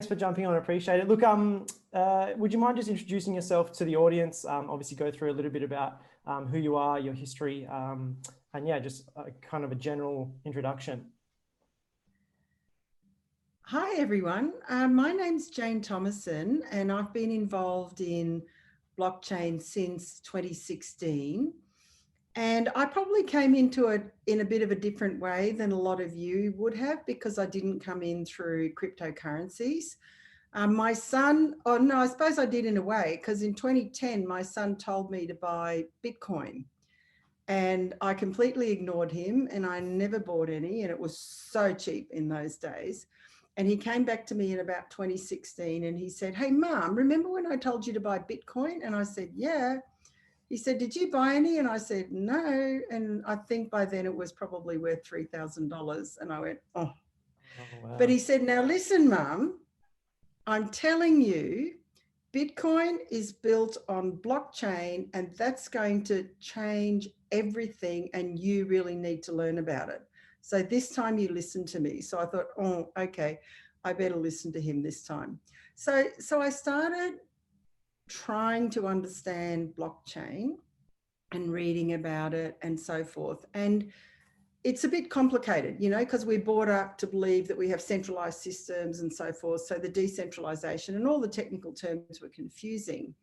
for jumping on. I appreciate it. Look, would you mind just introducing yourself to the audience? Obviously go through a little bit about who you are, your history, and yeah, just kind of a general introduction. Hi, everyone. My name's Jane Thomason, and I've been involved in blockchain since 2016. And I probably came into it in a bit of a different way than a lot of you would have, because I didn't come in through cryptocurrencies. My son, oh no, I suppose I did in a way, because in 2010, my son told me to buy Bitcoin. And I completely ignored him, and I never bought any, and it was so cheap in those days. And he came back to me in about 2016 and he said, "Hey, Mom, remember when I told you to buy Bitcoin?" And I said, "Yeah." He said, "Did you buy any?" And I said, "No." And I think by then it was probably worth $3,000. And I went, "Oh." Oh, wow. But he said, "Now listen, Mum, I'm telling you, Bitcoin is built on blockchain, and that's going to change everything, and you really need to learn about it. So this time you listen to me." So I thought, oh, okay, I better listen to him this time. So I started trying to understand blockchain and reading about it and so forth. And it's a bit complicated, you know, because we're brought up to believe that we have centralized systems and so forth. So the decentralization and all the technical terms were confusing.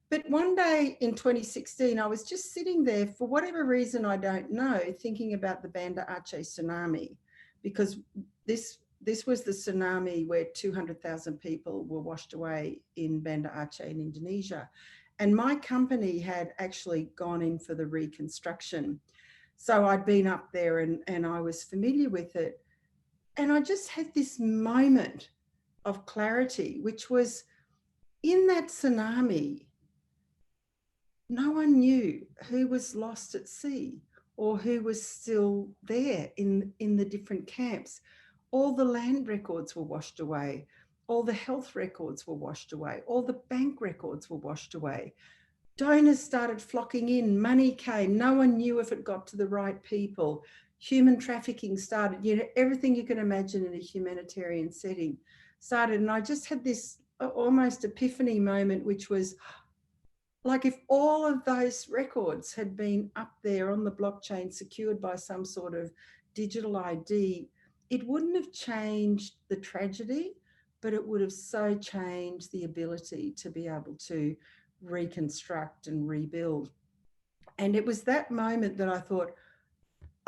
But one day in 2016, I was just sitting there, for whatever reason, I don't know, thinking about the Banda Aceh tsunami, because this was the tsunami where 200,000 people were washed away in Banda Aceh in Indonesia. And my company had actually gone in for the reconstruction. So I'd been up there and I was familiar with it. And I just had this moment of clarity, which was, in that tsunami, no one knew who was lost at sea or who was still there in the different camps. All the land records were washed away. All the health records were washed away. All the bank records were washed away. Donors started flocking in. Money came. No one knew if it got to the right people. Human trafficking started. You know, everything you can imagine in a humanitarian setting started. And I just had this almost epiphany moment, which was, like, if all of those records had been up there on the blockchain, secured by some sort of digital ID, it wouldn't have changed the tragedy, but it would have so changed the ability to be able to reconstruct and rebuild. And it was that moment that I thought,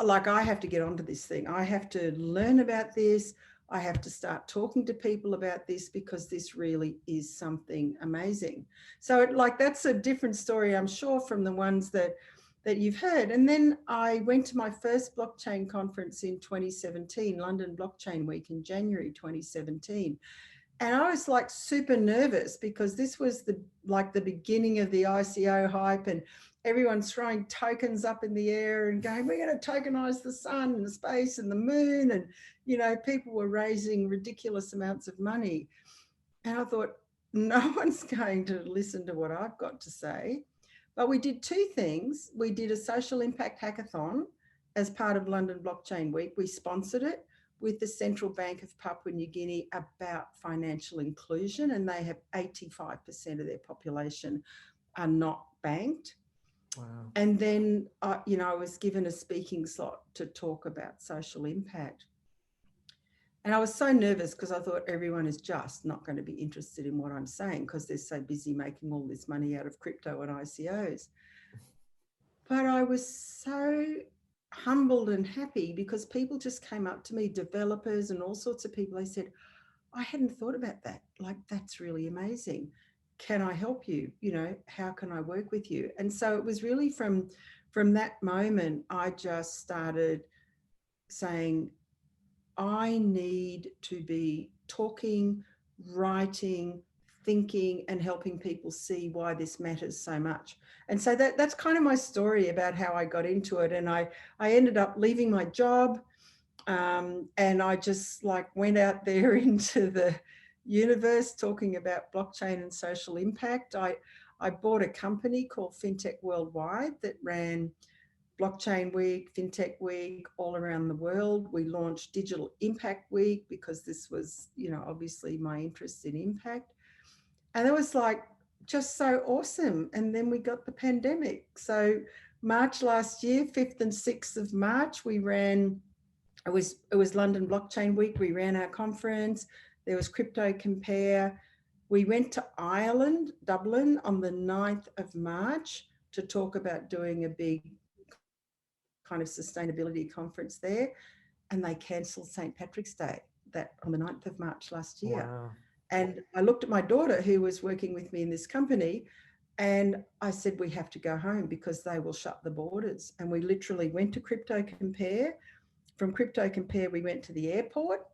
like, I have to get onto this thing. I have to learn about this. I have to start talking to people about this, because this really is something amazing. So that's a different story, I'm sure, from the ones that you've heard. And then I went to my first blockchain conference in 2017, London Blockchain Week in January 2017. And I was like super nervous, because this was the beginning of the ICO hype, and everyone's throwing tokens up in the air and going, we're going to tokenize the sun and the space and the moon. And, you know, people were raising ridiculous amounts of money. And I thought, no one's going to listen to what I've got to say. But we did two things. We did a social impact hackathon as part of London Blockchain Week. We sponsored it with the Central Bank of Papua New Guinea about financial inclusion, and they have 85% of their population are not banked. Wow. And then, you know, I was given a speaking slot to talk about social impact. And I was so nervous, because I thought everyone is just not going to be interested in what I'm saying, because they're so busy making all this money out of crypto and ICOs. But I was so humbled and happy, because people just came up to me, developers and all sorts of people. They said, I hadn't thought about that. Like, that's really amazing. Can I help you? You know, how can I work with you? And so it was really from that moment, I just started saying, I need to be talking, writing, thinking, and helping people see why this matters so much. And so that's kind of my story about how I got into it. And I ended up leaving my job, and I just went out there into the universe talking about blockchain and social impact. I bought a company called FinTech Worldwide that ran Blockchain Week, FinTech Week, all around the world. We launched Digital Impact Week because this was, you know, obviously my interest in impact. And it was like just so awesome. And then we got the pandemic. So March last year, 5th and 6th of March, we ran, it was London Blockchain Week. We ran our conference. There was Crypto Compare. We went to Ireland, Dublin, on the 9th of March to talk about doing a big kind of sustainability conference there. And they cancelled St. Patrick's Day that on the 9th of March last year. Wow. And I looked at my daughter who was working with me in this company, and I said, we have to go home because they will shut the borders. And we literally went to Crypto Compare. From Crypto Compare, we went to the airport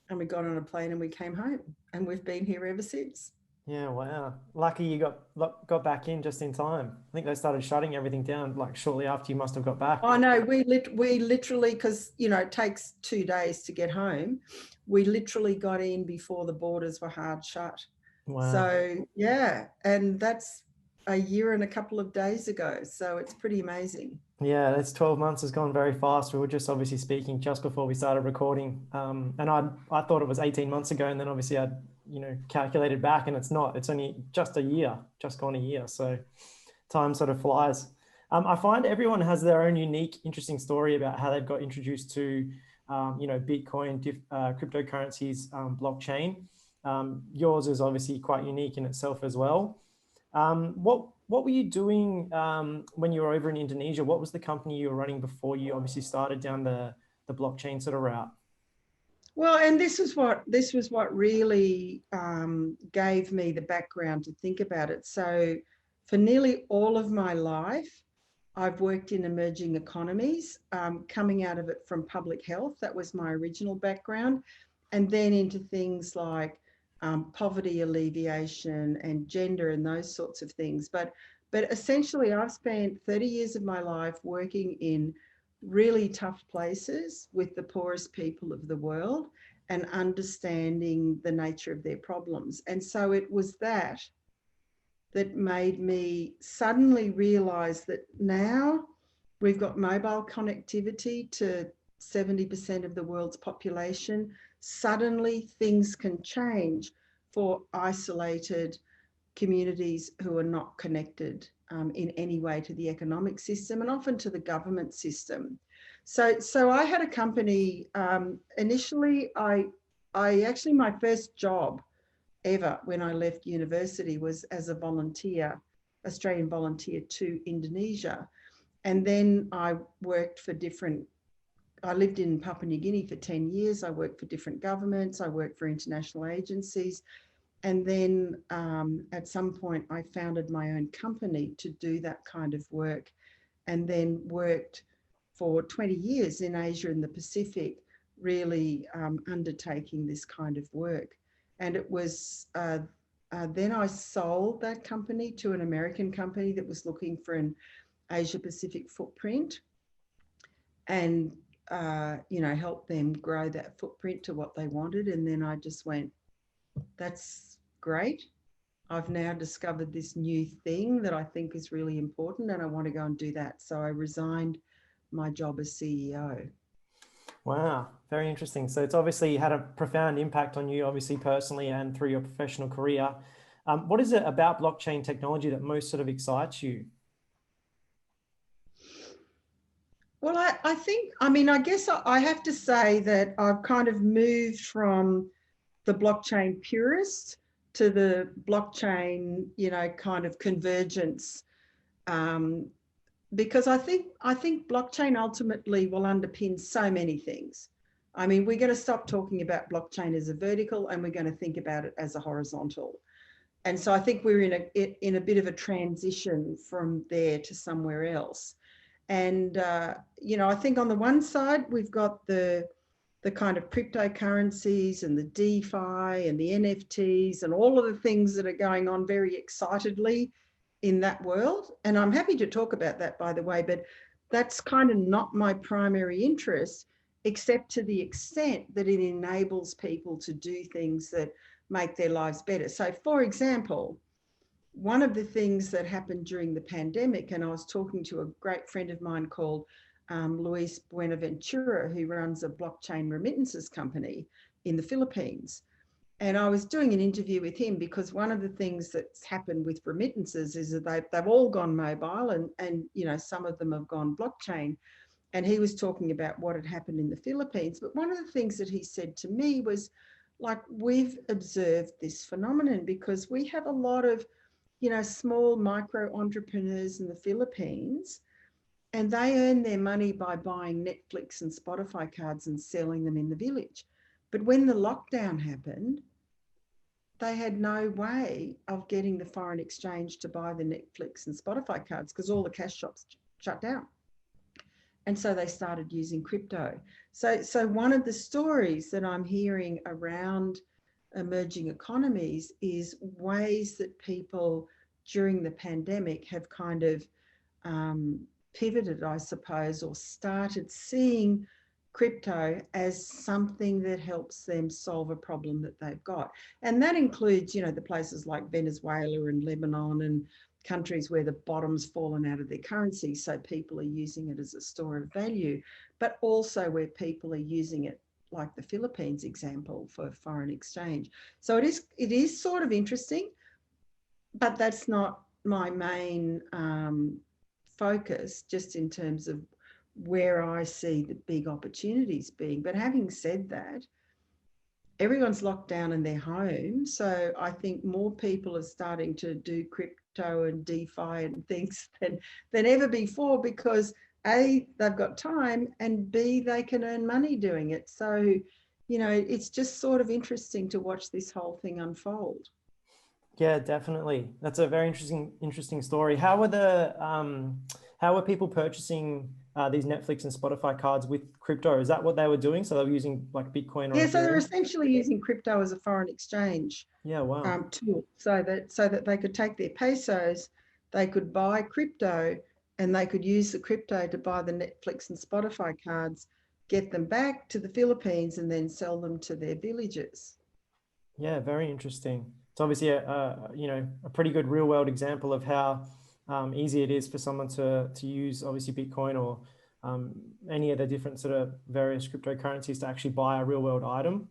and we got on a plane and we came home, and we've been here ever since. Yeah, wow. Lucky you got back in just in time. I think they started shutting everything down like shortly after you must have got back. Oh no, we literally, because you know it takes 2 days to get home, we literally got in before the borders were hard shut. Wow. So yeah, and that's a year and a couple of days ago. So it's pretty amazing. Yeah, that's 12 months has gone very fast. We were just obviously speaking just before we started recording. And I thought it was 18 months ago. And then obviously I, calculated back, and it's not, it's only just a year, just gone a year. So time sort of flies. I find everyone has their own unique, interesting story about how they've got introduced to, Bitcoin, cryptocurrencies, blockchain. Yours is obviously quite unique in itself as well. What were you doing when you were over in Indonesia? What was the company you were running before you obviously started down the blockchain sort of route? Well, and this was what really gave me the background to think about it. So for nearly all of my life, I've worked in emerging economies, coming out of it from public health. That was my original background. And then into things like poverty alleviation and gender and those sorts of things. But essentially, I've spent 30 years of my life working in really tough places with the poorest people of the world and understanding the nature of their problems. And so it was that made me suddenly realize that now we've got mobile connectivity to 70% of the world's population. Suddenly things can change for isolated communities who are not connected in any way to the economic system and often to the government system. So I had a company, initially I actually, my first job ever when I left university was as a volunteer, Australian volunteer to Indonesia. And then I worked for I lived in Papua New Guinea for 10 years. I worked for different governments. I worked for international agencies. And then at some point, I founded my own company to do that kind of work, and then worked for 20 years in Asia and the Pacific, really undertaking this kind of work. And it was, then I sold that company to an American company that was looking for an Asia Pacific footprint, and help them grow that footprint to what they wanted. And then I just went, that's great. I've now discovered this new thing that I think is really important, and I want to go and do that. So I resigned my job as CEO. Wow, very interesting. So it's obviously had a profound impact on you, obviously personally and through your professional career. What is it about blockchain technology that most sort of excites you? Well, I guess I have to say that I've kind of moved from the blockchain purist to the blockchain, kind of convergence, because I think blockchain ultimately will underpin so many things. I mean, we're going to stop talking about blockchain as a vertical, and we're going to think about it as a horizontal. And so I think we're in a bit of a transition from there to somewhere else. And I think on the one side we've got the kind of cryptocurrencies and the DeFi and the NFTs and all of the things that are going on very excitedly in that world. And I'm happy to talk about that, by the way, but that's kind of not my primary interest, except to the extent that it enables people to do things that make their lives better. So for example, one of the things that happened during the pandemic, and I was talking to a great friend of mine called Luis Buenaventura, who runs a blockchain remittances company in the Philippines. And I was doing an interview with him because one of the things that's happened with remittances is that they've all gone mobile, and you know, some of them have gone blockchain. And he was talking about what had happened in the Philippines. But one of the things that he said to me was, like, we've observed this phenomenon because we have a lot of, you know, small micro entrepreneurs in the Philippines, and they earn their money by buying Netflix and Spotify cards and selling them in the village. But when the lockdown happened, they had no way of getting the foreign exchange to buy the Netflix and Spotify cards because all the cash shops shut down. And so they started using crypto. So one of the stories that I'm hearing around emerging economies is ways that people during the pandemic have kind of pivoted, I suppose, or started seeing crypto as something that helps them solve a problem that they've got. And that includes, you know, the places like Venezuela and Lebanon and countries where the bottom's fallen out of their currency, so people are using it as a store of value, but also where people are using it, like the Philippines example, for foreign exchange. So it is sort of interesting, but that's not my main focus, just in terms of where I see the big opportunities being. But having said that, everyone's locked down in their home. So I think more people are starting to do crypto and DeFi and things than ever before, because A, they've got time, and B, they can earn money doing it. So, you know, it's just sort of interesting to watch this whole thing unfold. Yeah, definitely. That's a very interesting story. How were people purchasing these Netflix and Spotify cards with crypto? Is that what they were doing? So they were using like Bitcoin or Yeah, so they're Ethereum? essentially using crypto as a foreign exchange Yeah, wow. tool, so that they could take their pesos, they could buy crypto, and they could use the crypto to buy the Netflix and Spotify cards, get them back to the Philippines, and then sell them to their villages. Yeah, very interesting. It's obviously a pretty good real world example of how easy it is for someone to use obviously Bitcoin or any of the different sort of various cryptocurrencies to actually buy a real world item.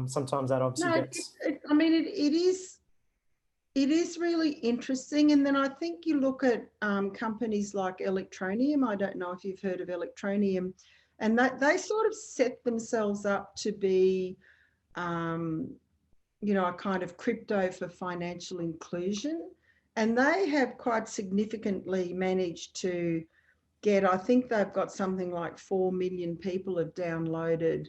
Sometimes that obviously No, gets. I mean, it is really interesting. And then I think you look at companies like Electronium. I don't know if you've heard of Electronium, and that they sort of set themselves up to be, you know, a kind of crypto for financial inclusion. And they have quite significantly managed to get, I think they've got something like 4 million people have downloaded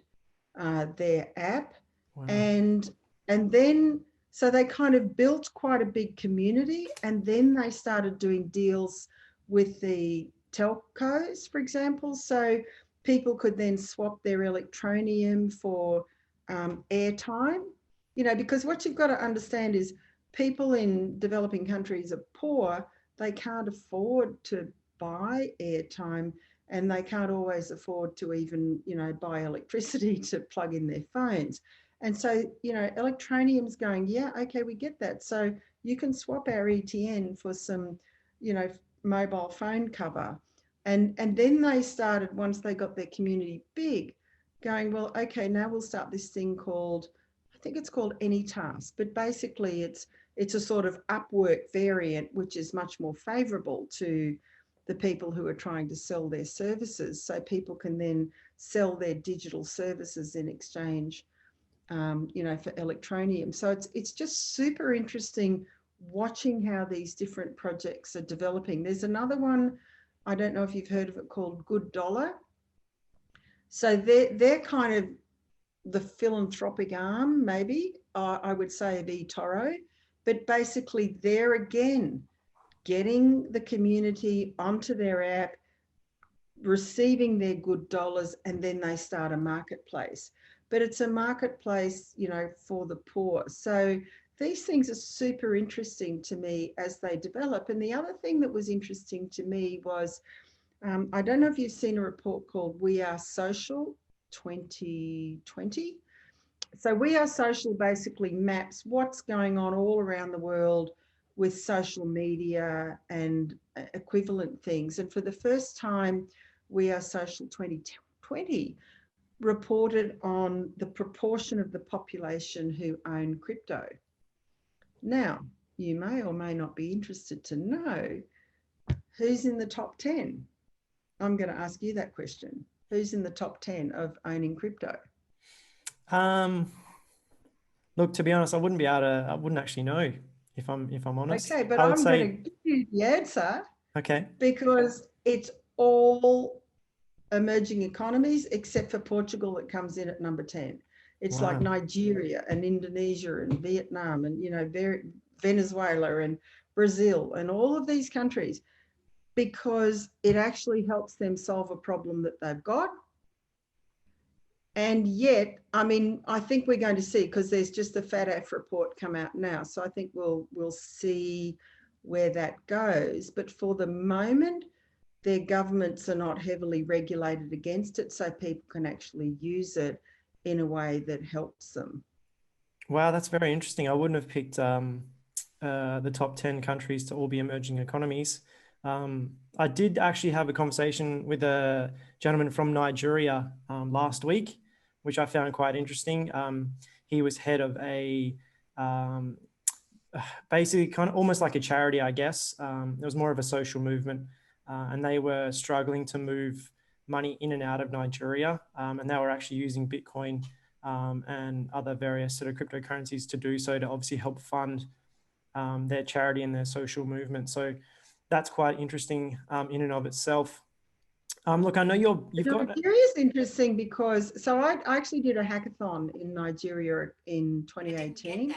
their app. Wow. And then, so they kind of built quite a big community, and then they started doing deals with the telcos, for example. So people could then swap their Electronium for airtime, you know, because what you've got to understand is people in developing countries are poor. They can't afford to buy airtime, and they can't always afford to even, you know, buy electricity to plug in their phones. And so, you know, Electronium's going, yeah, okay, we get that. So you can swap our ETN for some, you know, mobile phone cover. And then they started, once they got their community big, going, well, okay, now we'll start this thing called, I think it's called AnyTask, but basically it's a sort of Upwork variant, which is much more favorable to the people who are trying to sell their services. So people can then sell their digital services in exchange, you know, for Electronium. So it's just super interesting watching how these different projects are developing. There's another one, I don't know if you've heard of it, called Good Dollar. So they're kind of the philanthropic arm, maybe, I would say, of eToro. But basically, they're again getting the community onto their app, receiving their good dollars, and then they start a marketplace. But it's a marketplace, you know, for the poor. So these things are super interesting to me as they develop. And the other thing that was interesting to me was, I don't know if you've seen a report called We Are Social 2020. So We Are Social basically maps what's going on all around the world with social media and equivalent things. And for the first time, We Are Social 2020 reported on the proportion of the population who own crypto. Now, you may or may not be interested to know who's in the top 10. I'm going to ask you that question. Who's in the top 10 of owning crypto? Look, to be honest, I wouldn't actually know if I'm honest. Okay, but I would I'm say, going to give you the answer. Okay. Because it's all emerging economies except for Portugal that comes in at number 10. It's Wow. like Nigeria and Indonesia and Vietnam and, Venezuela and Brazil and all of these countries, because it actually helps them solve a problem that they've got. And yet, I think we're going to see, because there's just the FATF report come out now. So I think we'll see where that goes. But for the moment, their governments are not heavily regulated against it, so people can actually use it in a way that helps them. Wow, that's very interesting. I wouldn't have picked the top 10 countries to all be emerging economies. I did actually have a conversation with a gentleman from Nigeria last week, which I found quite interesting. He was head of a basically kind of almost like a charity, I guess. It was more of a social movement, and they were struggling to move money in and out of Nigeria, and they were actually using Bitcoin and other various sort of cryptocurrencies to do so, to obviously help fund their charity and their social movement. So that's quite interesting in and of itself. Look, I know you've got... Nigeria is interesting because, so I actually did a hackathon in Nigeria in 2018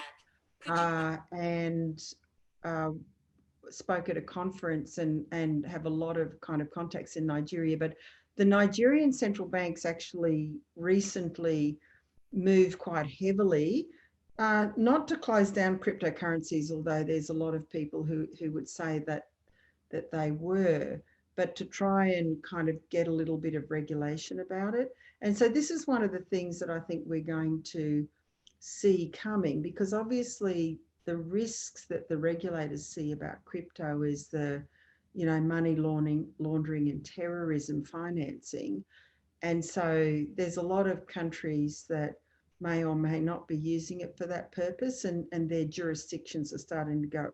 and spoke at a conference and have a lot of kind of contacts in Nigeria. But the Nigerian central banks actually recently moved quite heavily, not to close down cryptocurrencies, although there's a lot of people who would say that they were, but to try and kind of get a little bit of regulation about it. And so this is one of the things that I think we're going to see coming, because obviously the risks that the regulators see about crypto is the, money laundering and terrorism financing. And so there's a lot of countries that may or may not be using it for that purpose, and their jurisdictions are starting to go,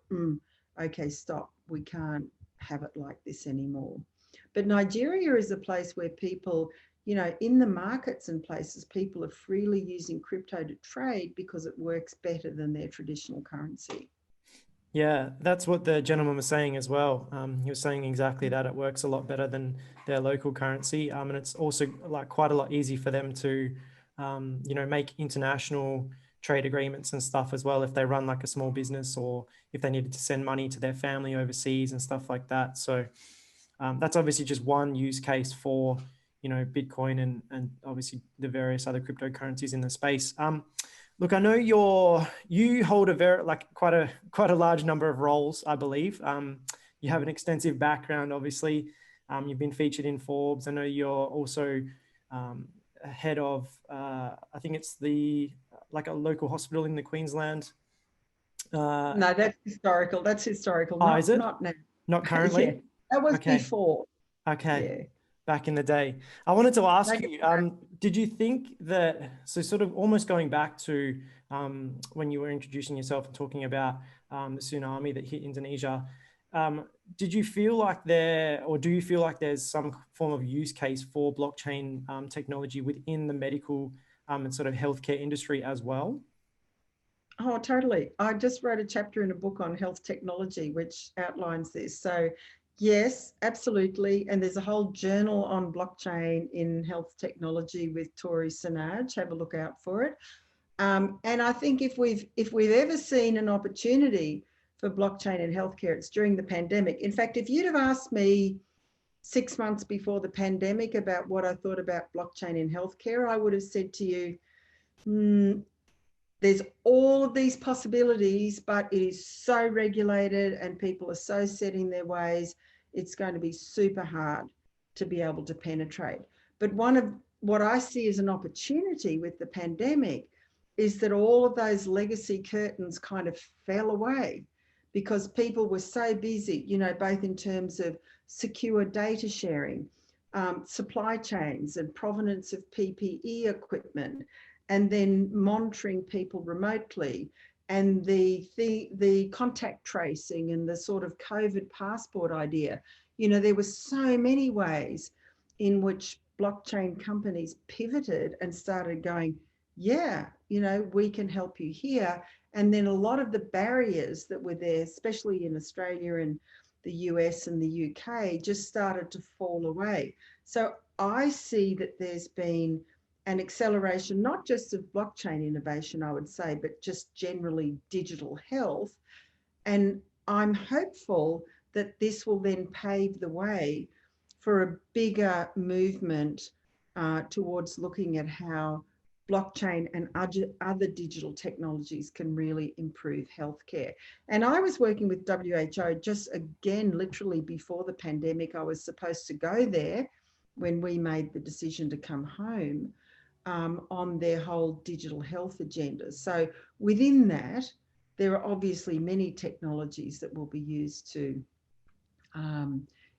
okay, stop, we can't have it like this anymore. But Nigeria is a place where people, in the markets and places, people are freely using crypto to trade because it works better than their traditional currency. Yeah, that's what the gentleman was saying as well. He was saying exactly that. It works a lot better than their local currency. And it's also like quite a lot easier for them to, make international trade agreements and stuff as well, if they run like a small business, or if they needed to send money to their family overseas and stuff like that. So that's obviously just one use case for, Bitcoin and obviously the various other cryptocurrencies in the space. Look, I know you hold quite a large number of roles, I believe. You have an extensive background, obviously. You've been featured in Forbes. I know you're also head of, I think it's like a local hospital in the Queensland. No, that's historical. That's historical. Oh, is it? Not now. Not currently? Yeah, that was Okay. before. Okay. Yeah. Back in the day. I wanted to ask you, did you think that, so sort of almost going back to when you were introducing yourself and talking about the tsunami that hit Indonesia, did you feel like do you feel like there's some form of use case for blockchain technology within the medical and sort of healthcare industry as well? Oh, totally. I just wrote a chapter in a book on health technology, which outlines this. So yes, absolutely. And there's a whole journal on blockchain in health technology with Tori Sinaj. Have a look out for it. And I think if we've ever seen an opportunity for blockchain in healthcare, it's during the pandemic. In fact, if you'd have asked me 6 months before the pandemic about what I thought about blockchain in healthcare, I would have said to you, there's all of these possibilities, but it is so regulated and people are so set in their ways, it's going to be super hard to be able to penetrate. But one of what I see as an opportunity with the pandemic is that all of those legacy curtains kind of fell away, because people were so busy, you know, both in terms of secure data sharing, supply chains and provenance of PPE equipment, and then monitoring people remotely, and the contact tracing and the sort of COVID passport idea. You know, there were so many ways in which blockchain companies pivoted and started going, yeah, you know, we can help you here. And then a lot of the barriers that were there, especially in Australia and the US and the UK, just started to fall away. So I see that there's been an acceleration, not just of blockchain innovation, I would say, but just generally digital health. And I'm hopeful that this will then pave the way for a bigger movement towards looking at how blockchain and other digital technologies can really improve healthcare. And I was working with WHO just again, literally before the pandemic. I was supposed to go there when we made the decision to come home on their whole digital health agenda. So within that, there are obviously many technologies that will be used to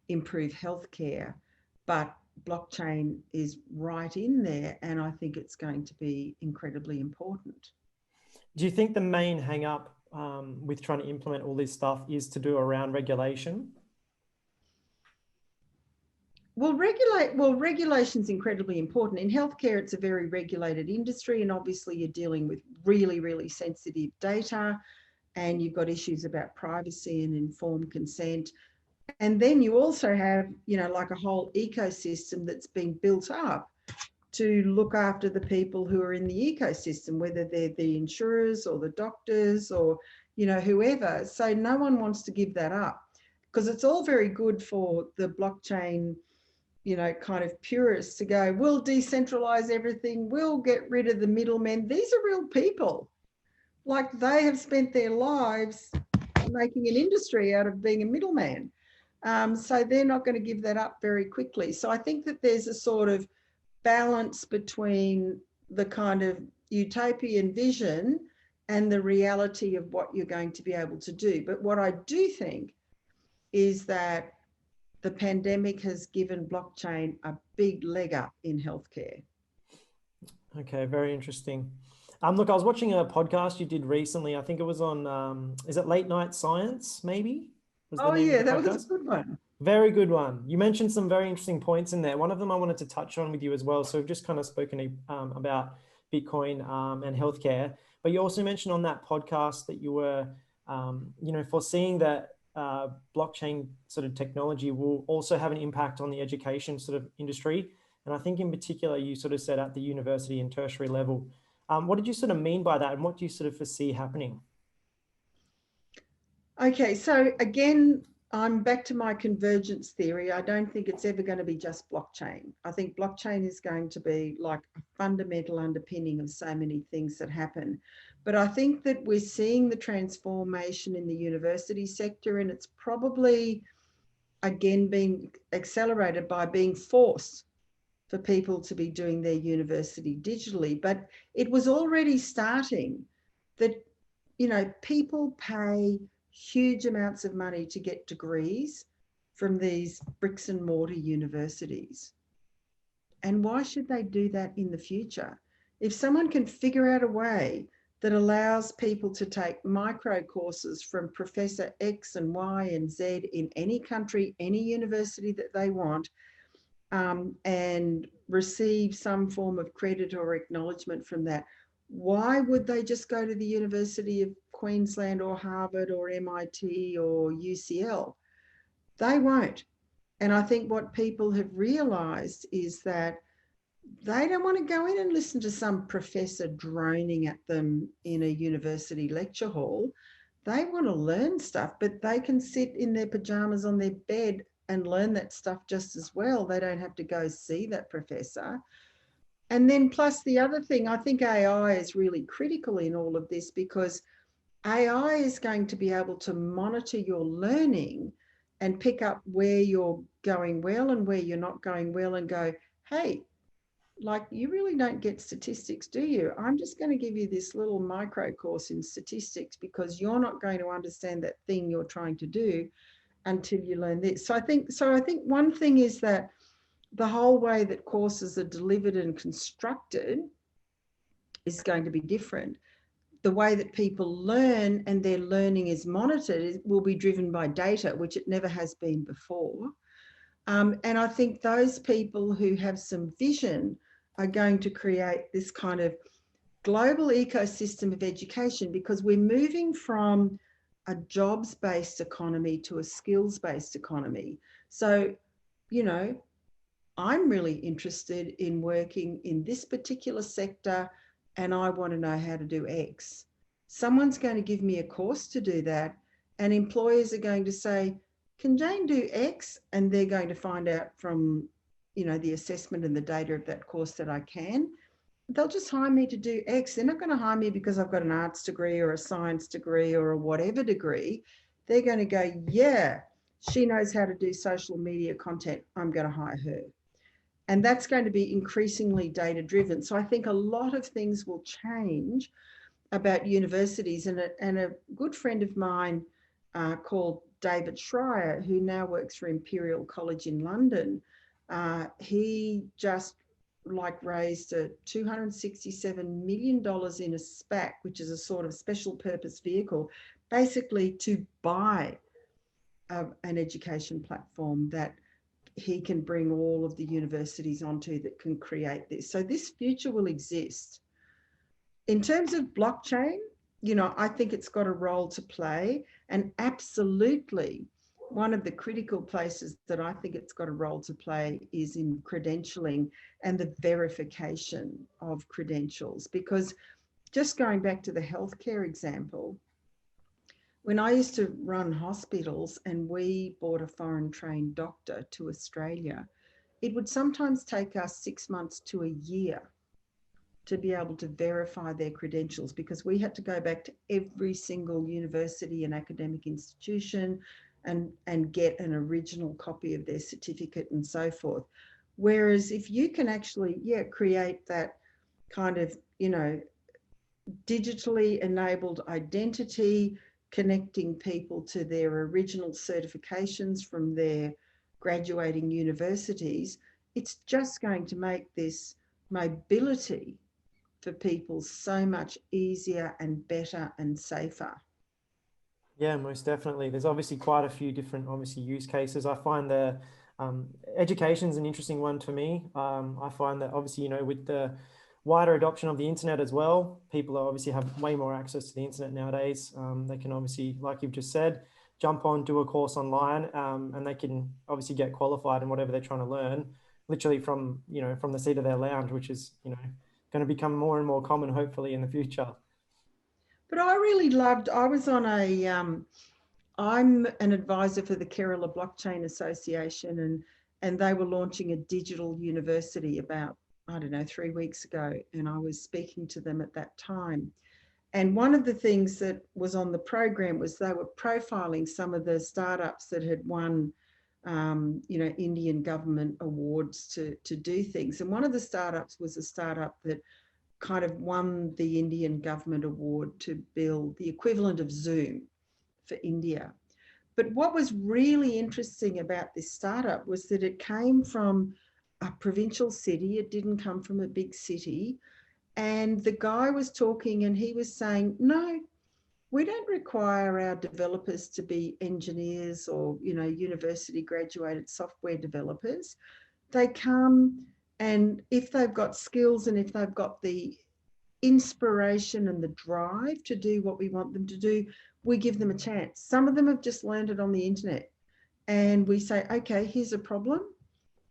improve healthcare, but blockchain is right in there, and I think it's going to be incredibly important. Do you think the main hang up with trying to implement all this stuff is to do around regulation? Well, regulation is incredibly important. In healthcare, it's a very regulated industry, and obviously you're dealing with really, really sensitive data, and you've got issues about privacy and informed consent. And then you also have, you know, like a whole ecosystem that's been built up to look after the people who are in the ecosystem, whether they're the insurers or the doctors or, you know, whoever. So no one wants to give that up, because it's all very good for the blockchain, you know, kind of purists to go, we'll decentralize everything, we'll get rid of the middlemen. These are real people. Like, they have spent their lives making an industry out of being a middleman. So they're not going to give that up very quickly. So I think that there's a sort of balance between the kind of utopian vision and the reality of what you're going to be able to do. But what I do think is that the pandemic has given blockchain a big leg up in healthcare. Okay, very interesting. Look, I was watching a podcast you did recently. I think it was on, is it Late Night Science, maybe? Oh yeah, that was a good one. Very good one. You mentioned some very interesting points in there. One of them I wanted to touch on with you as well. So we've just kind of spoken about Bitcoin and healthcare, but you also mentioned on that podcast that you were, you know, foreseeing that blockchain sort of technology will also have an impact on the education sort of industry. And I think in particular, you sort of said at the university and tertiary level. What did you sort of mean by that? And what do you sort of foresee happening? Okay, so again, I'm back to my convergence theory. I don't think it's ever going to be just blockchain. I think blockchain is going to be like a fundamental underpinning of so many things that happen. But I think that we're seeing the transformation in the university sector, and it's probably, again, being accelerated by being forced for people to be doing their university digitally. But it was already starting that, you know, people pay huge amounts of money to get degrees from these bricks and mortar universities. And why should they do that in the future? If someone can figure out a way that allows people to take micro courses from Professor X and Y and Z in any country, any university that they want, and receive some form of credit or acknowledgement from that, why would they just go to the University of Queensland or Harvard or MIT or UCL? They won't. And I think what people have realised is that they don't want to go in and listen to some professor droning at them in a university lecture hall. They want to learn stuff, but they can sit in their pajamas on their bed and learn that stuff just as well. They don't have to go see that professor. And then plus the other thing, I think AI is really critical in all of this, because AI is going to be able to monitor your learning and pick up where you're going well and where you're not going well and go, hey, like, you really don't get statistics, do you? I'm just going to give you this little micro course in statistics because you're not going to understand that thing you're trying to do until you learn this. So I think one thing is that the whole way that courses are delivered and constructed is going to be different. The way that people learn and their learning is monitored will be driven by data, which it never has been before. And I think those people who have some vision are going to create this kind of global ecosystem of education, because we're moving from a jobs-based economy to a skills-based economy. So, you know, I'm really interested in working in this particular sector and I want to know how to do X. Someone's going to give me a course to do that, and employers are going to say, can Jane do X? And they're going to find out from, you know, the assessment and the data of that course that I can. They'll just hire me to do X. They're not going to hire me because I've got an arts degree or a science degree or a whatever degree. They're going to go, yeah, she knows how to do social media content. I'm going to hire her. And that's going to be increasingly data driven. So I think a lot of things will change about universities. And a good friend of mine called David Schreier, who now works for Imperial College in London, he just raised a $267 million in a SPAC, which is a sort of special purpose vehicle, basically to buy an education platform that he can bring all of the universities onto that can create this. So this future will exist. In terms of blockchain, you know, I think it's got a role to play, and absolutely one of the critical places that I think it's got a role to play is in credentialing and the verification of credentials. Because just going back to the healthcare example, when I used to run hospitals and we brought a foreign trained doctor to Australia, it would sometimes take us 6 months to a year to be able to verify their credentials, because we had to go back to every single university and academic institution and get an original copy of their certificate and so forth. Whereas if you can actually, create that kind of, you know, digitally enabled identity, connecting people to their original certifications from their graduating universities, it's just going to make this mobility for people so much easier and better and safer. Yeah, most definitely. There's obviously quite a few different, obviously, use cases. I find the education is an interesting one for me. I find that obviously, you know, with the wider adoption of the internet as well, people obviously have way more access to the internet nowadays. They can obviously, like you've just said, jump on, do a course online, and they can obviously get qualified in whatever they're trying to learn, literally from, you know, from the seat of their lounge, which is, you know, going to become more and more common, hopefully, in the future. But I really loved, I was on I'm an advisor for the Kerala Blockchain Association, and they were launching a digital university about, I don't know, 3 weeks ago, and I was speaking to them at that time. And one of the things that was on the program was they were profiling some of the startups that had won, you know, Indian government awards to do things. And one of the startups was a startup that kind of won the Indian government award to build the equivalent of Zoom for India. But what was really interesting about this startup was that it came from a provincial city. It didn't come from a big city. And the guy was talking and he was saying, no, we don't require our developers to be engineers or, you know, university graduated software developers. They come, and if they've got skills and if they've got the inspiration and the drive to do what we want them to do, we give them a chance. Some of them have just learned it on the internet, and we say, okay, here's a problem,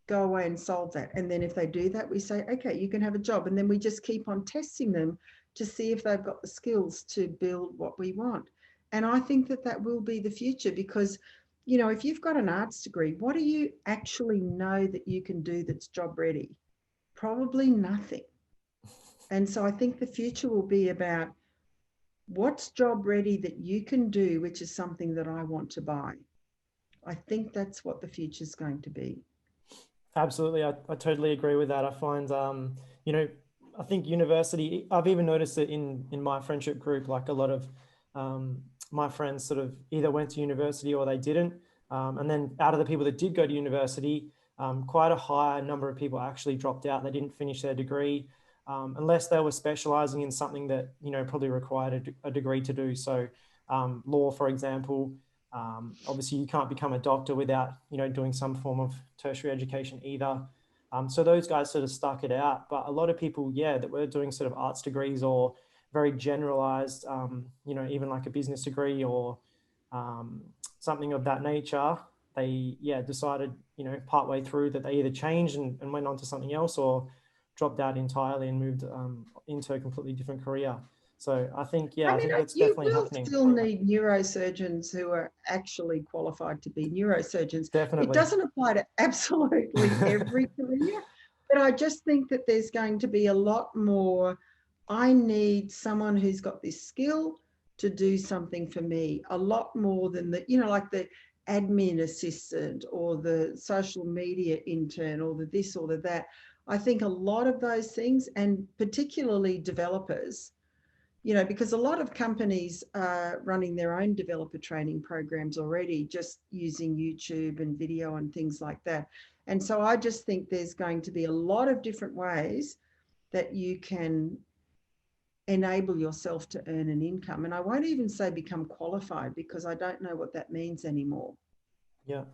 go away and solve that. And then if they do that, we say, okay, you can have a job. And then we just keep on testing them to see if they've got the skills to build what we want. And I think that that will be the future, because, you know, if you've got an arts degree, what do you actually know that you can do that's job ready? Probably nothing. And so I think the future will be about what's job ready that you can do, which is something that I want to buy. I think that's what the future is going to be. Absolutely. I totally agree with that. I find, you know, I think university, I've even noticed it in my friendship group, like a lot of my friends sort of either went to university or they didn't. And then out of the people that did go to university, quite a high number of people actually dropped out. They didn't finish their degree unless they were specializing in something that, you know, probably required a degree to do. So law, for example, obviously, you can't become a doctor without, you know, doing some form of tertiary education either. So those guys sort of stuck it out. But a lot of people, yeah, that were doing sort of arts degrees or very generalized, you know, even like a business degree or something of that nature, they, yeah, decided, you know, partway through that they either changed and went on to something else or dropped out entirely and moved into a completely different career. So I think, yeah, I I mean, think that's you definitely will happening. still need neurosurgeons who are actually qualified to be neurosurgeons. It Definitely. doesn't apply to absolutely every career, but I just think that there's going to be a lot more. I need someone who's got this skill to do something for me, a lot more than the, you know, like the admin assistant or the social media intern or the this or the that. I think a lot of those things, and particularly developers, you know, because a lot of companies are running their own developer training programs already, just using YouTube and video and things like that. And so I just think there's going to be a lot of different ways that you can enable yourself to earn an income. And I won't even say become qualified, because I don't know what that means anymore. Yeah,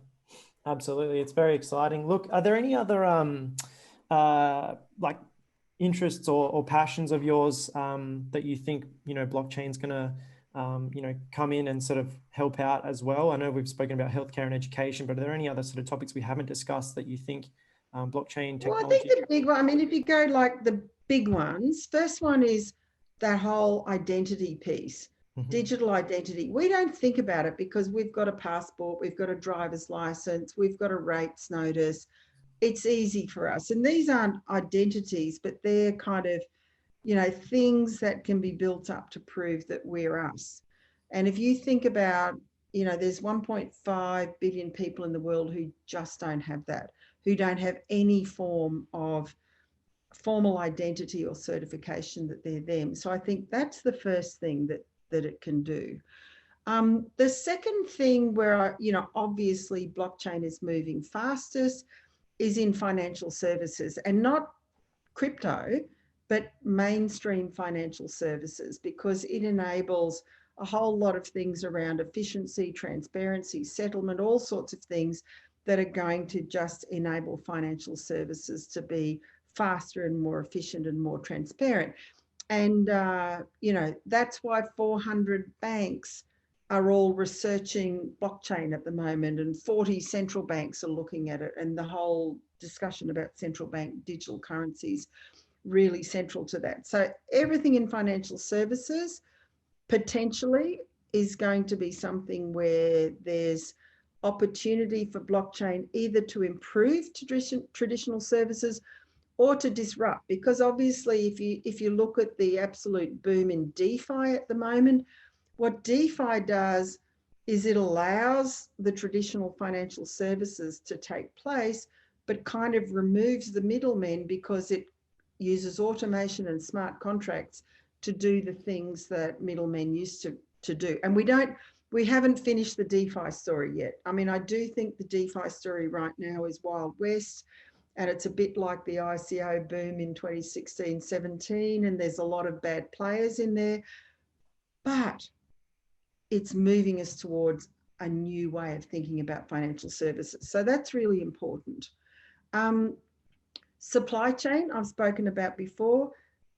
absolutely. It's very exciting. Look, are there any other like interests or passions of yours that you think, you know, blockchain's gonna you know, come in and sort of help out as well? I know we've spoken about healthcare and education, but are there any other sort of topics we haven't discussed that you think blockchain Well, I think technology? the big one, I mean, if you go like the big ones, first one is that whole identity piece, Mhm. digital identity. We don't think about it because we've got a passport, we've got a driver's license, we've got a rates notice. It's easy for us. And these aren't identities, but they're kind of, you know, things that can be built up to prove that we're us. And if you think about, you know, there's 1.5 billion people in the world who just don't have that, who don't have any form of formal identity or certification that they're them. So I think that's the first thing that it can do. The second thing where, you know, obviously blockchain is moving fastest is in financial services, and not crypto, but mainstream financial services, because it enables a whole lot of things around efficiency, transparency, settlement, all sorts of things that are going to just enable financial services to be faster and more efficient and more transparent. And, you know, that's why 400 banks are all researching blockchain at the moment, and 40 central banks are looking at it. And the whole discussion about central bank digital currencies really central to that. So everything in financial services potentially is going to be something where there's opportunity for blockchain either to improve traditional services or to disrupt. Because obviously if you look at the absolute boom in DeFi at the moment, what DeFi does is it allows the traditional financial services to take place, but kind of removes the middlemen, because it uses automation and smart contracts to do the things that middlemen used to do. And we haven't finished the DeFi story yet. I mean, I do think the DeFi story right now is Wild West, and it's a bit like the ICO boom in 2016, 17, and there's a lot of bad players in there, but it's moving us towards a new way of thinking about financial services. So that's really important. Um, Supply chain, I've spoken about before.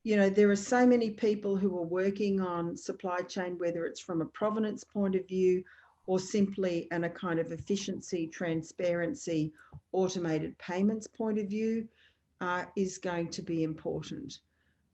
You know, there are so many people who are working on supply chain, whether it's from a provenance point of view or simply in a kind of efficiency, transparency, automated payments point of view, is going to be important.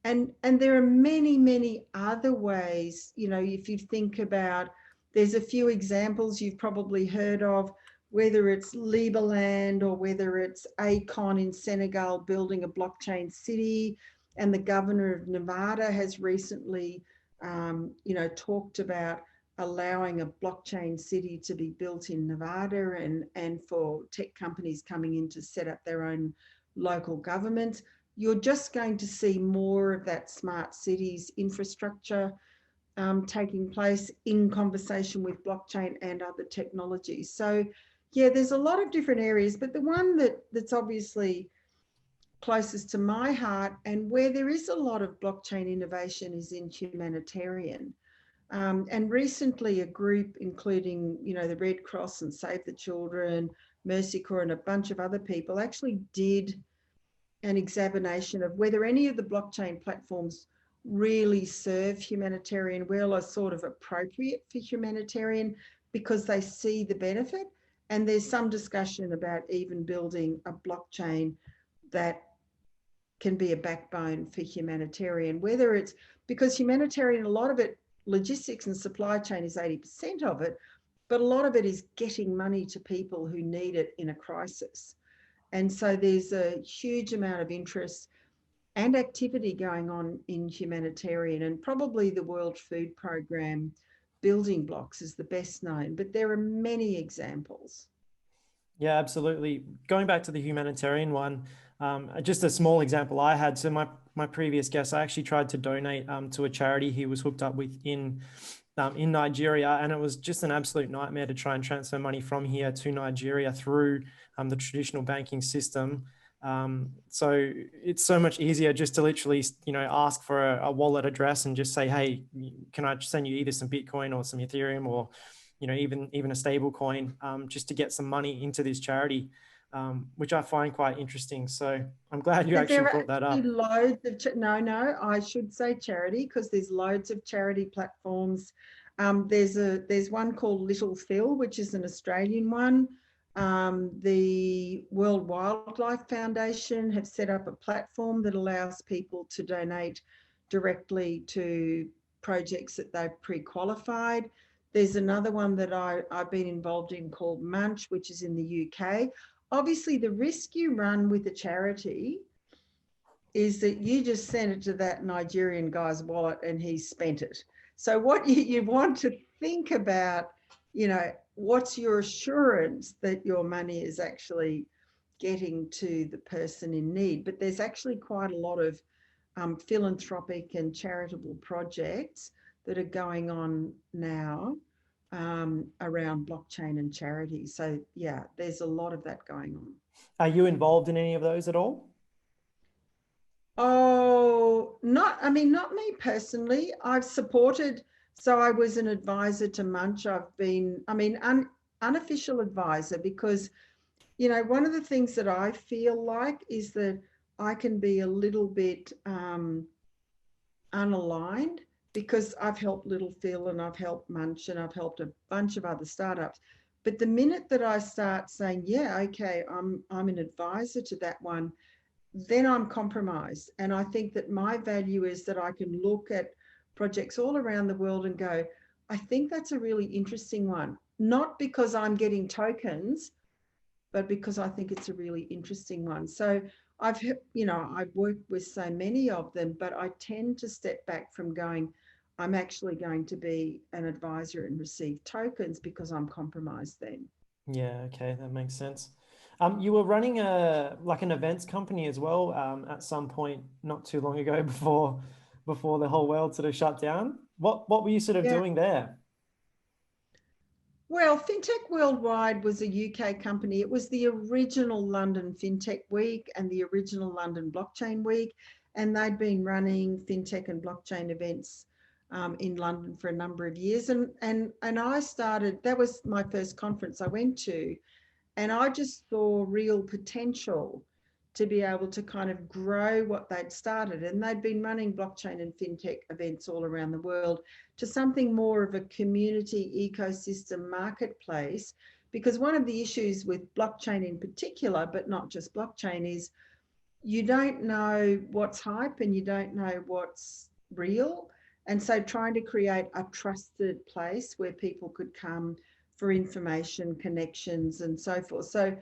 And there are many other ways. You know, if you think about, there's a few examples you've probably heard of, whether it's Liberland or whether it's Akon in Senegal building a blockchain city, and the governor of Nevada has recently you know, talked about allowing a blockchain city to be built in Nevada, and for tech companies coming in to set up their own local governments. You're just going to see more of that smart cities infrastructure taking place in conversation with blockchain and other technologies. So yeah, there's a lot of different areas, but the one that's obviously closest to my heart and where there is a lot of blockchain innovation is in humanitarian. And recently a group, including, the Red Cross and Save the Children, Mercy Corps, and a bunch of other people actually did an examination of whether any of the blockchain platforms really serve humanitarian well, are sort of appropriate for humanitarian because they see the benefit. And there's some discussion about even building a blockchain that can be a backbone for humanitarian, whether it's because humanitarian, a lot of it, logistics and supply chain is 80% of it, but a lot of it is getting money to people who need it in a crisis. And so there's a huge amount of interest and activity going on in humanitarian, and probably the World Food Programme building blocks is the best known, but there are many examples. Yeah, absolutely. Going back to the humanitarian one, just a small example I had. So my previous guest, I actually tried to donate to a charity he was hooked up with in Nigeria, and it was just an absolute nightmare to try and transfer money from here to Nigeria through the traditional banking system. So it's so much easier just to literally, ask for a wallet address and just say, hey, can I send you either some Bitcoin or some Ethereum or, even a stable coin, just to get some money into this charity, which I find quite interesting. So I'm glad you actually brought that up. Loads of I should say charity, because there's loads of charity platforms. There's one called Little Phil, which is an Australian one. The World Wildlife Foundation have set up a platform that allows people to donate directly to projects that they've pre-qualified. There's another one that I've been involved in called Munch, which is in the UK. Obviously, the risk you run with a charity is that you just send it to that Nigerian guy's wallet and he's spent it. So what you want to think about, what's your assurance that your money is actually getting to the person in need? But there's actually quite a lot of philanthropic and charitable projects that are going on now around blockchain and charity. So yeah, there's a lot of that going on. Are you involved in any of those at all? Oh, not me personally. I've supported, so I was an advisor to Munch. I've been, unofficial advisor, because, one of the things that I feel like is that I can be a little bit unaligned, because I've helped Little Phil and I've helped Munch and I've helped a bunch of other startups. But the minute that I start saying, yeah, okay, I'm an advisor to that one, then I'm compromised. And I think that my value is that I can look at projects all around the world and go, I think that's a really interesting one. Not because I'm getting tokens, but because I think it's a really interesting one. So I've worked with so many of them, but I tend to step back from going, I'm actually going to be an advisor and receive tokens, because I'm compromised then. Yeah, okay, that makes sense. You were running an events company as well at some point not too long ago, before the whole world sort of shut down. What were you sort of doing there? Well, FinTech Worldwide was a UK company. It was the original London FinTech Week and the original London Blockchain Week, and they'd been running FinTech and blockchain events in London for a number of years. And I started, that was my first conference I went to, and I just saw real potential to be able to kind of grow what they'd started. And they'd been running blockchain and FinTech events all around the world to something more of a community ecosystem marketplace. Because one of the issues with blockchain in particular, but not just blockchain, is you don't know what's hype and you don't know what's real. And so trying to create a trusted place where people could come for information, connections, and so forth. So,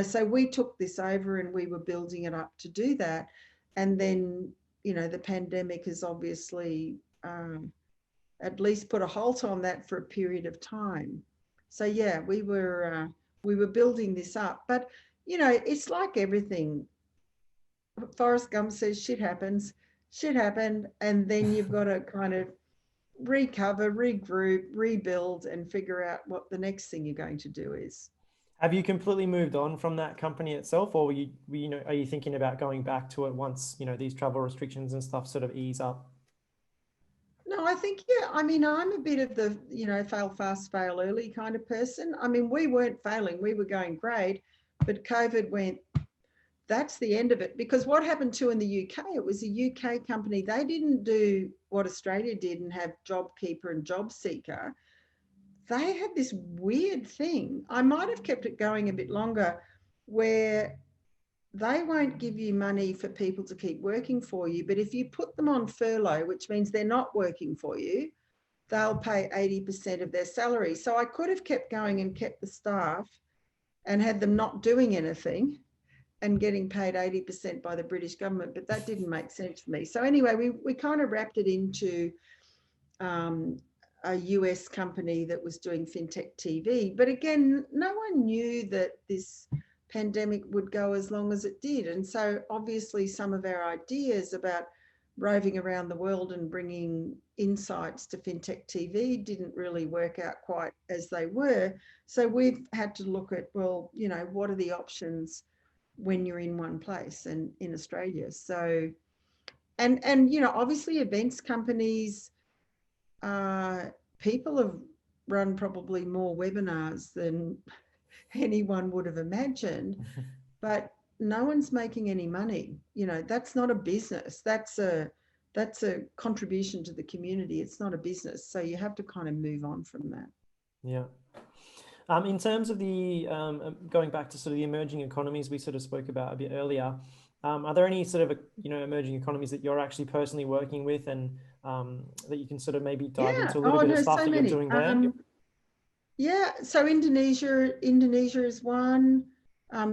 so we took this over and we were building it up to do that. And then, the pandemic has obviously at least put a halt on that for a period of time. So yeah, we were building this up, but you know, it's like everything. Forrest Gump says shit happens, shit happened, and then you've got to kind of recover, regroup, rebuild, and figure out what the next thing you're going to do is. Have you completely moved on from that company itself, or you know, are you thinking about going back to it once, you know, these travel restrictions and stuff sort of ease up? No, I think, yeah, I mean, I'm a bit of the, you know, fail fast, fail early kind of person. I mean, we weren't failing, we were going great, but COVID went, that's the end of it. Because what happened too in the UK, it was a UK company. They didn't do what Australia did and have JobKeeper and JobSeeker. They had this weird thing. I might have kept it going a bit longer, where they won't give you money for people to keep working for you. But if you put them on furlough, which means they're not working for you, they'll pay 80% of their salary. So I could have kept going and kept the staff and had them not doing anything and getting paid 80% by the British government, but that didn't make sense for me. So anyway, we kind of wrapped it into a US company that was doing fintech TV. But again, no one knew that this pandemic would go as long as it did. And so obviously some of our ideas about roving around the world and bringing insights to fintech TV didn't really work out quite as they were. So we've had to look at, well, you know, what are the options when you're in one place and in Australia? So, and you know, obviously events companies, people have run probably more webinars than anyone would have imagined, but no one's making any money. You know, that's not a business. That's a contribution to the community. It's not a business. So you have to kind of move on from that. Yeah. In terms of the going back to sort of the emerging economies we sort of spoke about a bit earlier, are there any sort of you know, emerging economies that you're actually personally working with, and that you can sort of maybe dive Yeah. into a little bit of No, stuff so that you're many. doing there? Yeah. So Indonesia is one.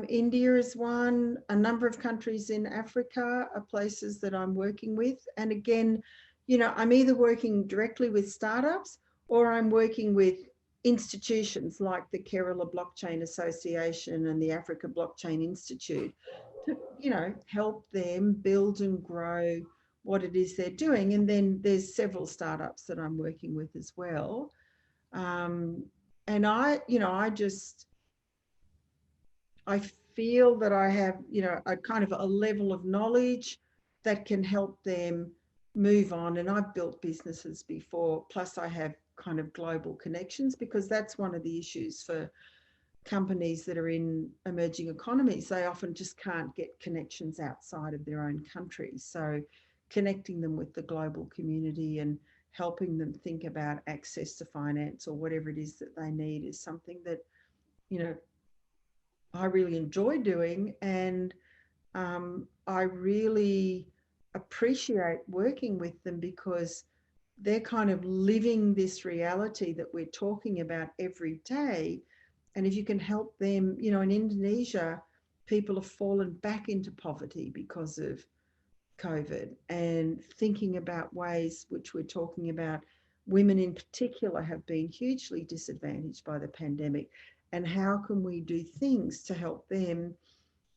India is one. A number of countries in Africa are places that I'm working with. And again, you know, I'm either working directly with startups or I'm working with institutions like the Kerala Blockchain Association and the Africa Blockchain Institute to, you know, help them build and grow what it is they're doing. And then there's several startups that I'm working with as well. And you know, I feel that I have, you know, a kind of a level of knowledge that can help them move on. And I've built businesses before, plus I have kind of global connections, because that's one of the issues for companies that are in emerging economies. They often just can't get connections outside of their own country. So connecting them with the global community and helping them think about access to finance or whatever it is that they need is something that, you know, I really enjoy doing. And I really appreciate working with them because they're kind of living this reality that we're talking about every day. And if you can help them, you know, in Indonesia, people have fallen back into poverty because of COVID, and thinking about ways which we're talking about, women in particular have been hugely disadvantaged by the pandemic. And how can we do things to help them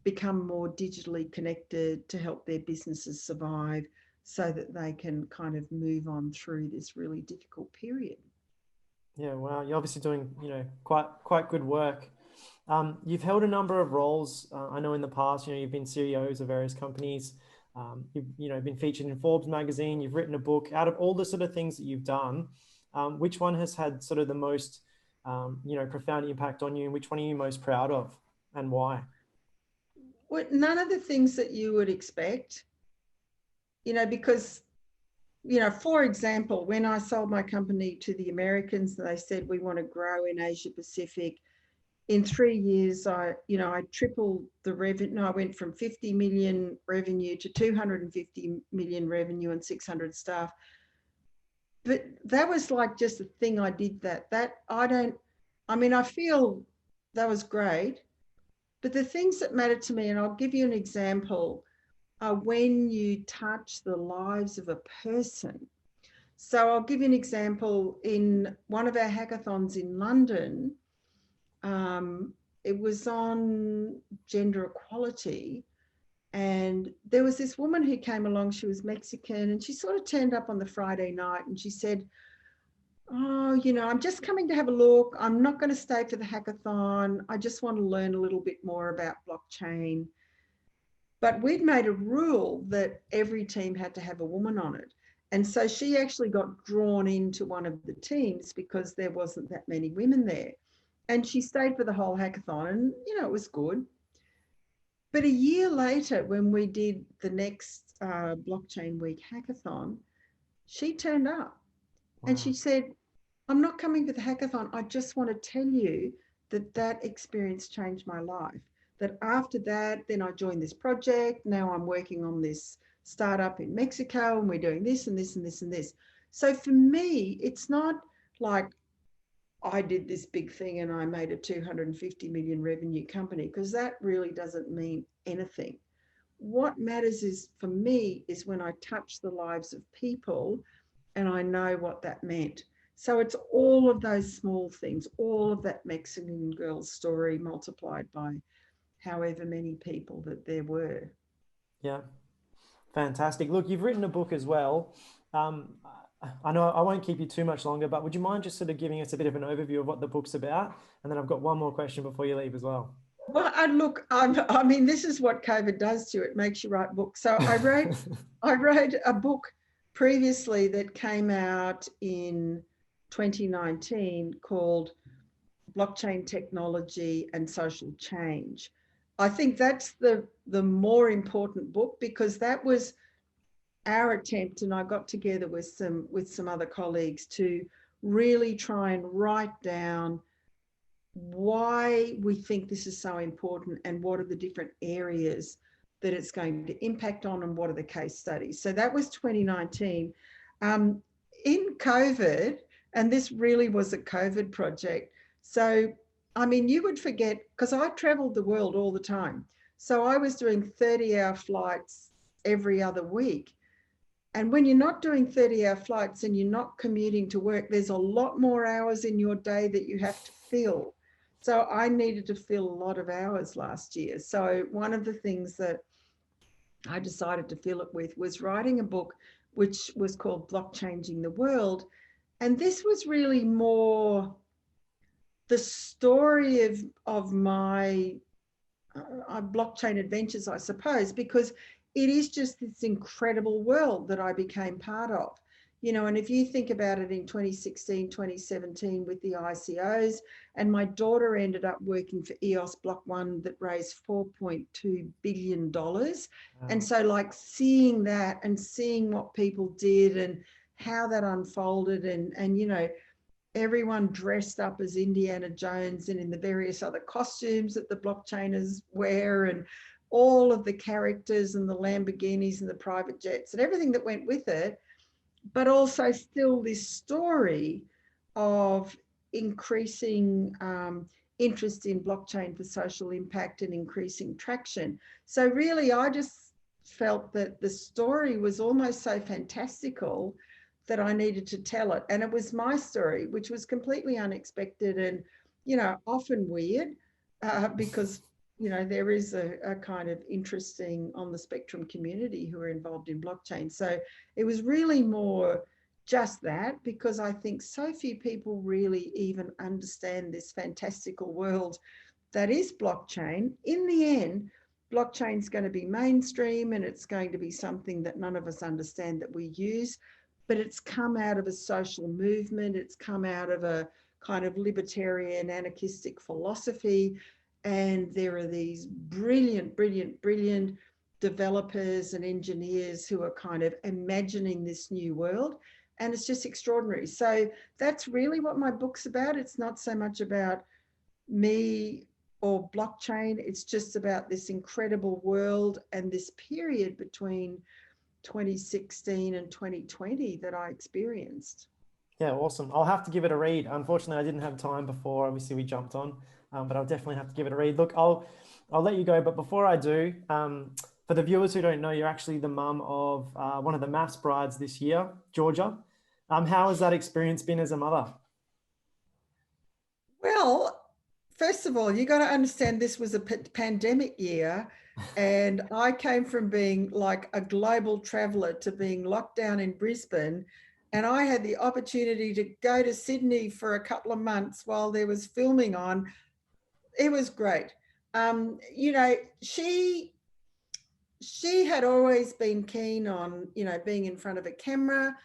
become more digitally connected, to help their businesses survive so that they can kind of move on through this really difficult period? Yeah, wow. You're obviously doing, you know, quite good work. You've held a number of roles. I know in the past, you know, you've been CEOs of various companies. You've, you know, been featured in Forbes magazine. You've written a book. Out of all the sort of things that you've done, which one has had sort of the most, you know, profound impact on you, and which one are you most proud of, and why? Well, none of the things that you would expect, you know, because, you know, for example, when I sold my company to the Americans, they said we want to grow in Asia Pacific. In 3 years, I tripled the revenue. No, I went from 50 million revenue to 250 million revenue and 600 staff. But that was like just a thing I did I feel that was great. But the things that matter to me, and I'll give you an example, are when you touch the lives of a person. So I'll give you an example. In one of our hackathons in London, it was on gender equality. And there was this woman who came along, she was Mexican, and she sort of turned up on the Friday night and she said, oh, you know, I'm just coming to have a look. I'm not going to stay for the hackathon. I just want to learn a little bit more about blockchain. But we'd made a rule that every team had to have a woman on it. And so she actually got drawn into one of the teams because there wasn't that many women there. And she stayed for the whole hackathon and, you know, it was good. But a year later, when we did the next Blockchain Week hackathon, she turned up. Wow. And she said, I'm not coming for the hackathon. I just want to tell you that that experience changed my life. That after that, then I joined this project. Now I'm working on this startup in Mexico and we're doing this and this and this and this. So for me, it's not like I did this big thing and I made a 250 million revenue company, because that really doesn't mean anything. What matters is, for me, is when I touch the lives of people and I know what that meant. So it's all of those small things, all of that Mexican girl's story multiplied by however many people that there were. Yeah, fantastic. Look, you've written a book as well. I know I won't keep you too much longer, but would you mind just sort of giving us a bit of an overview of what the book's about? And then I've got one more question before you leave as well. Well, look, I mean, this is what COVID does to you. It makes you write books. So I wrote a book previously that came out in 2019 called Blockchain Technology and Social Change. I think that's the more important book, because that was our attempt, and I got together with some other colleagues to really try and write down why we think this is so important and what are the different areas that it's going to impact on and what are the case studies. So that was 2019. In COVID, and this really was a COVID project. So, I mean, you would forget, because I traveled the world all the time. So I was doing 30-hour flights every other week. And when you're not doing 30-hour flights and you're not commuting to work, there's a lot more hours in your day that you have to fill. So I needed to fill a lot of hours last year. So one of the things that I decided to fill it with was writing a book which was called Blockchanging the World. And this was really more the story of my blockchain adventures, I suppose, because it is just this incredible world that I became part of. You know, and if you think about it, in 2016, 2017 with the ICOs, and my daughter ended up working for EOS Block 1 that raised $4.2 billion. Wow. And so like seeing that and seeing what people did and how that unfolded, and you know, everyone dressed up as Indiana Jones and in the various other costumes that the blockchainers wear, and all of the characters and the Lamborghinis and the private jets and everything that went with it, but also still this story of increasing interest in blockchain for social impact and increasing traction. So really, I just felt that the story was almost so fantastical that I needed to tell it. And it was my story, which was completely unexpected and, you know, often weird because, you know, there is a kind of interesting on the spectrum community who are involved in blockchain. So it was really more just that, because I think so few people really even understand this fantastical world that is blockchain. In the end, blockchain is going to be mainstream and it's going to be something that none of us understand that we use, but it's come out of a social movement. It's come out of a kind of libertarian anarchistic philosophy. And there are these brilliant developers and engineers who are kind of imagining this new world. And it's just extraordinary. So that's really what my book's about. It's not so much about me or blockchain. It's just about this incredible world and this period between 2016 and 2020 that I experienced. Yeah, awesome. I'll have to give it a read. Unfortunately, I didn't have time before. Obviously, we jumped on. But I'll definitely have to give it a read. Look, I'll let you go. But before I do, for the viewers who don't know, you're actually the mum of one of the MAFS brides this year, Georgia. How has that experience been as a mother? Well, first of all, you got to understand this was a pandemic year, and I came from being like a global traveler to being locked down in Brisbane, and I had the opportunity to go to Sydney for a couple of months while there was filming on. It was great. You know, she had always been keen on, you know, being in front of a camera.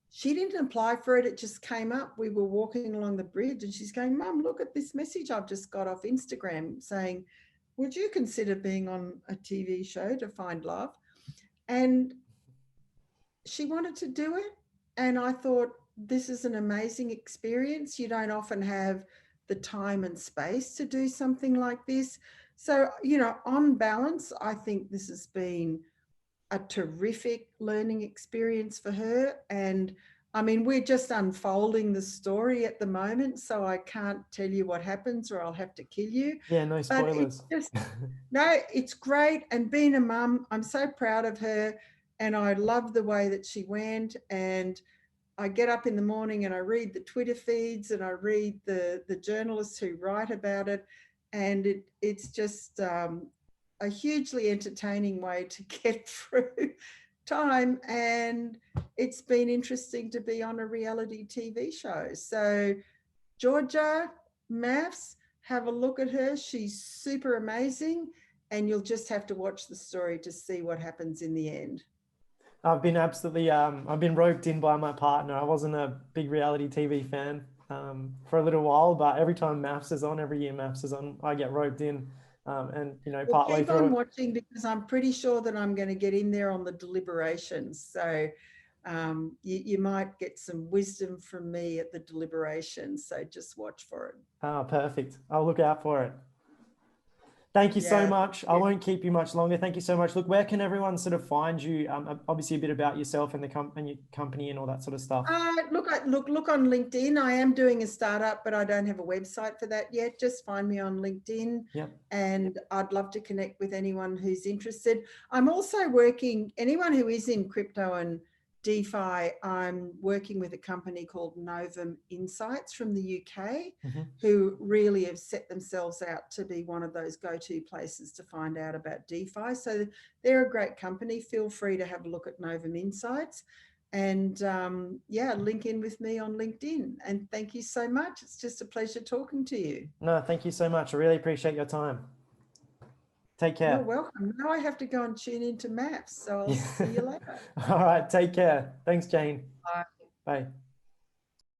She didn't apply for it. It just came up. We were walking along the bridge and she's going, Mum, look at this message I've just got off Instagram saying, would you consider being on a TV show to find love? And she wanted to do it. And I thought, this is an amazing experience. You don't often have the time and space to do something like this. So, you know, on balance, I think this has been a terrific learning experience for her. And I mean, we're just unfolding the story at the moment, so I can't tell you what happens or I'll have to kill you. Yeah, no But spoilers. it's just, no, it's great. And being a mum, I'm so proud of her. And I love the way that she went. And I get up in the morning and I read the Twitter feeds and I read the journalists who write about it. And it's just a hugely entertaining way to get through time. And it's been interesting to be on a reality TV show. So Georgia, MAFS, have a look at her. She's super amazing. And you'll just have to watch the story to see what happens in the end. I've been absolutely, I've been roped in by my partner. I wasn't a big reality TV fan for a little while, but every time MAFS is on, every year MAFS is on, I get roped in. And, you know, Well, partway keep through on it. watching because I'm pretty sure that I'm going to get in there on the deliberations. So you might get some wisdom from me at the deliberations. So just watch for it. Oh, perfect. I'll look out for it. Thank you so Yeah. much. I won't keep you much longer. Thank you so much. Look, where can everyone sort of find you? Obviously a bit about yourself and and your company and all that sort of stuff. Look on LinkedIn. I am doing a startup, but I don't have a website for that yet. Just find me on LinkedIn. Yep. And I'd love to connect with anyone who's interested. I'm also working, anyone who is in crypto and DeFi, I'm working with a company called Novum Insights from the UK, who really have set themselves out to be one of those go-to places to find out about DeFi. So they're a great company. Feel free to have a look at Novum Insights. And yeah, link in with me on LinkedIn. And thank you so much. It's just a pleasure talking to you. No, thank you so much. I really appreciate your time. Take care. You're welcome. Now I have to go and tune into MAFS. So I'll see you later. All right. Take care. Thanks, Jane. Bye. Bye.